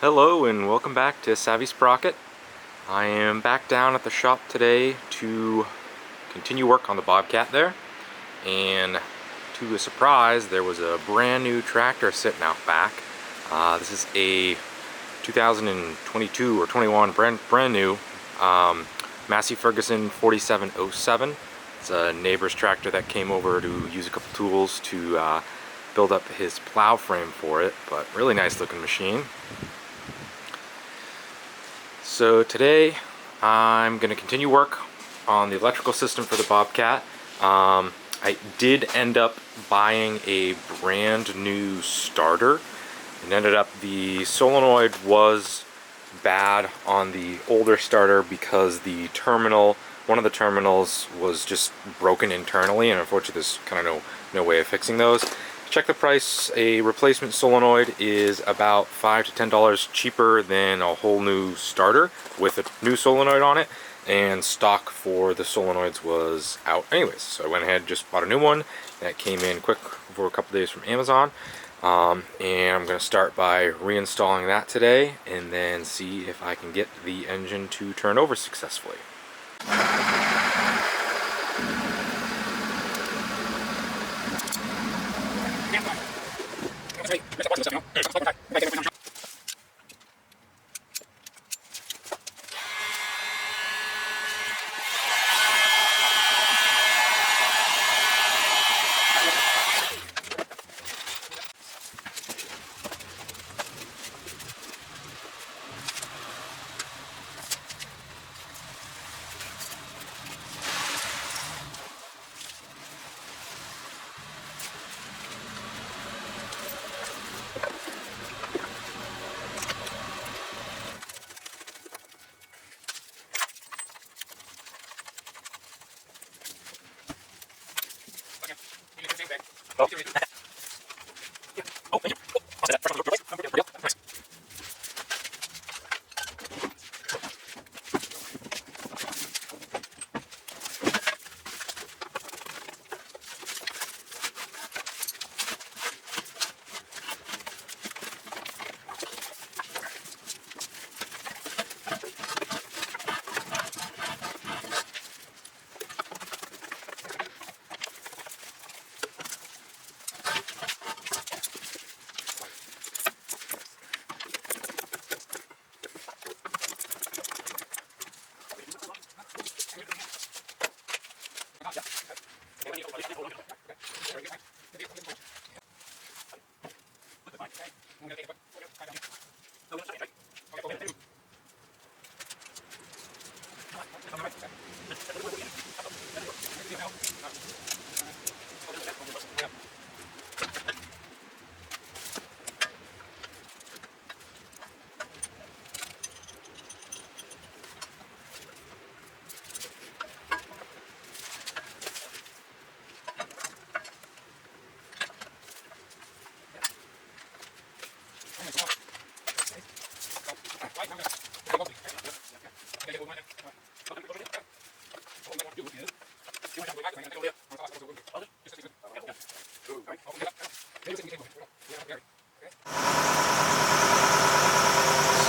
Hello and welcome back to Savvy Sprocket. I am back down at the shop today to continue work on the Bobcat there, and to a surprise there was a brand new tractor sitting out back. This is a 2022 or 21 brand new Massey Ferguson 4707. It's a neighbor's tractor that came over to use a couple tools to build up his plow frame for it, but really nice looking machine. So today I'm going to continue work on the electrical system for the Bobcat. I did end up buying a brand new starter. It ended up the solenoid was bad on the older starter because the terminal, one of the terminals was just broken internally, and unfortunately there's kind of no way of fixing those. Check the price. A replacement solenoid is about $5 to $10 cheaper than a whole new starter with a new solenoid on it, and stock for the solenoids was out anyways, so I went ahead and just bought a new one that came in quick for a couple days from Amazon. And I'm going to start by reinstalling that today and then see if I can get the engine to turn over successfully.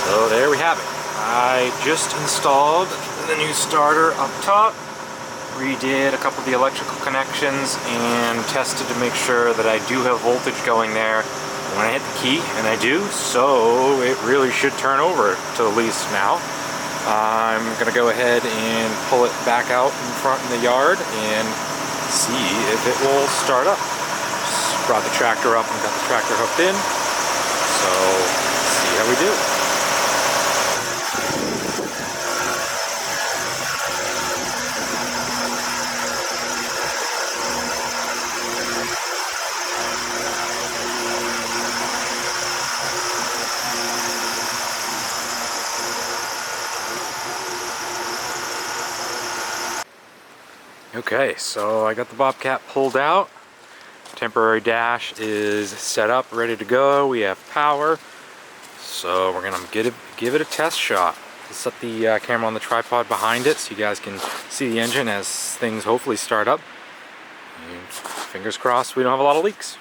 So there we have it. I just installed the new starter up top, redid a couple of the electrical connections, and tested to make sure that I do have voltage going there when I hit the key, and I do, so it really should turn over to the lease now. I'm going to go ahead and pull it back out in front in the yard and see if it will start up. Just brought the tractor up and got the tractor hooked in, so see how we do. Okay, so I got the Bobcat pulled out. Temporary dash is set up, ready to go. We have power. So we're gonna give it a test shot. Let's set the camera on the tripod behind it so you guys can see the engine as things hopefully start up. And fingers crossed we don't have a lot of leaks.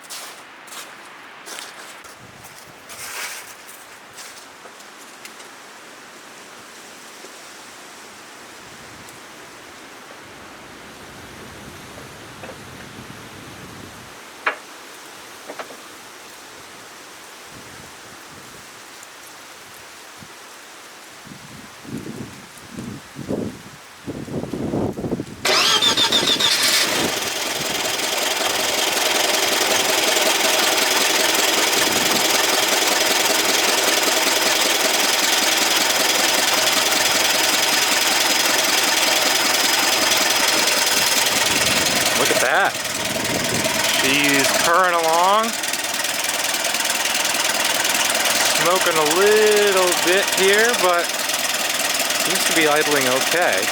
little bit here, but seems to be idling okay.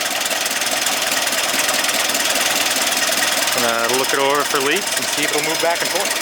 Gonna look it over for leaks and see if it'll move back and forth.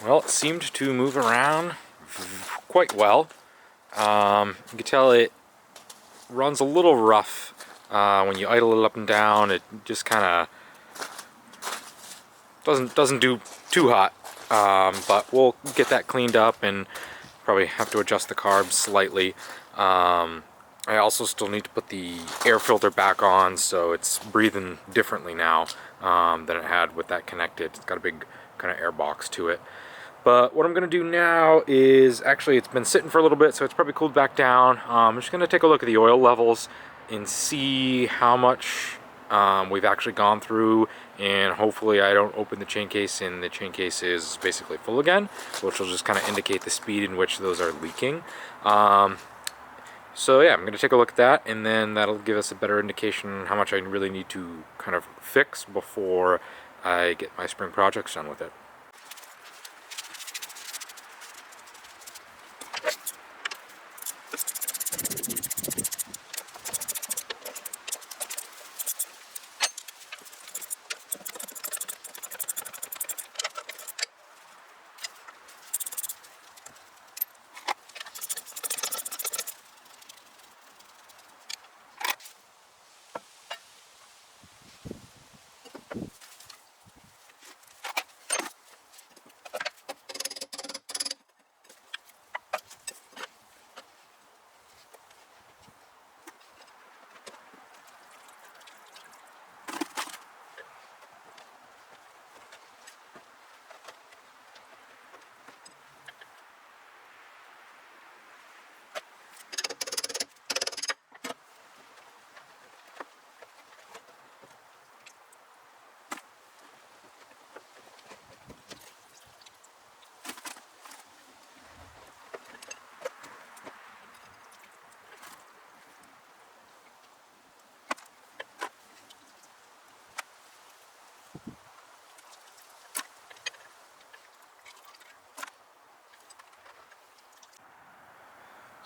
Well, it seemed to move around quite well. You can tell it runs a little rough when you idle it up and down. It just kind of doesn't do too hot, but we'll get that cleaned up and probably have to adjust the carbs slightly. I also still need to put the air filter back on, so it's breathing differently now than it had with that connected. It's got a big kind of air box to it. But what I'm going to do now is, actually it's been sitting for a little bit, so it's probably cooled back down. I'm just going to take a look at the oil levels and see how much we've actually gone through, and hopefully I don't open the chain case and the chain case is basically full again, which will just kind of indicate the speed in which those are leaking. So yeah, I'm going to take a look at that, and then that'll give us a better indication on how much I really need to kind of fix before I get my spring projects done with it.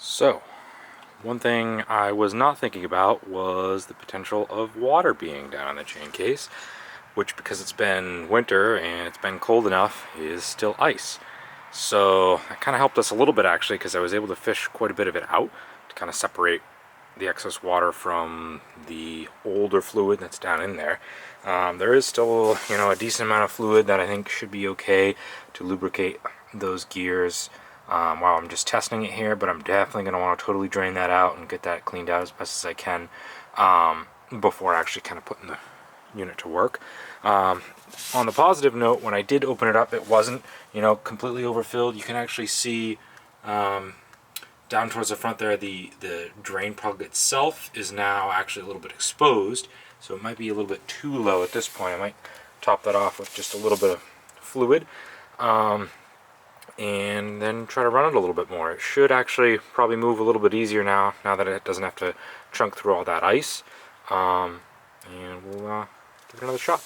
So, one thing I was not thinking about was the potential of water being down in the chain case, which, because it's been winter and it's been cold enough, is still ice. So that kind of helped us a little bit, actually, because I was able to fish quite a bit of it out to kind of separate the excess water from the older fluid that's down in there. There is still, a decent amount of fluid that I think should be okay to lubricate those gears while I'm just testing it here, but I'm definitely going to want to totally drain that out and get that cleaned out as best as I can before actually kind of putting the unit to work. On the positive note, when I did open it up, it wasn't, completely overfilled. You can actually see down towards the front there, the drain plug itself is now actually a little bit exposed, so it might be a little bit too low at this point. I might top that off with just a little bit of fluid, and then try to run it a little bit more. It should actually probably move a little bit easier now that it doesn't have to chunk through all that ice. And we'll give it another shot.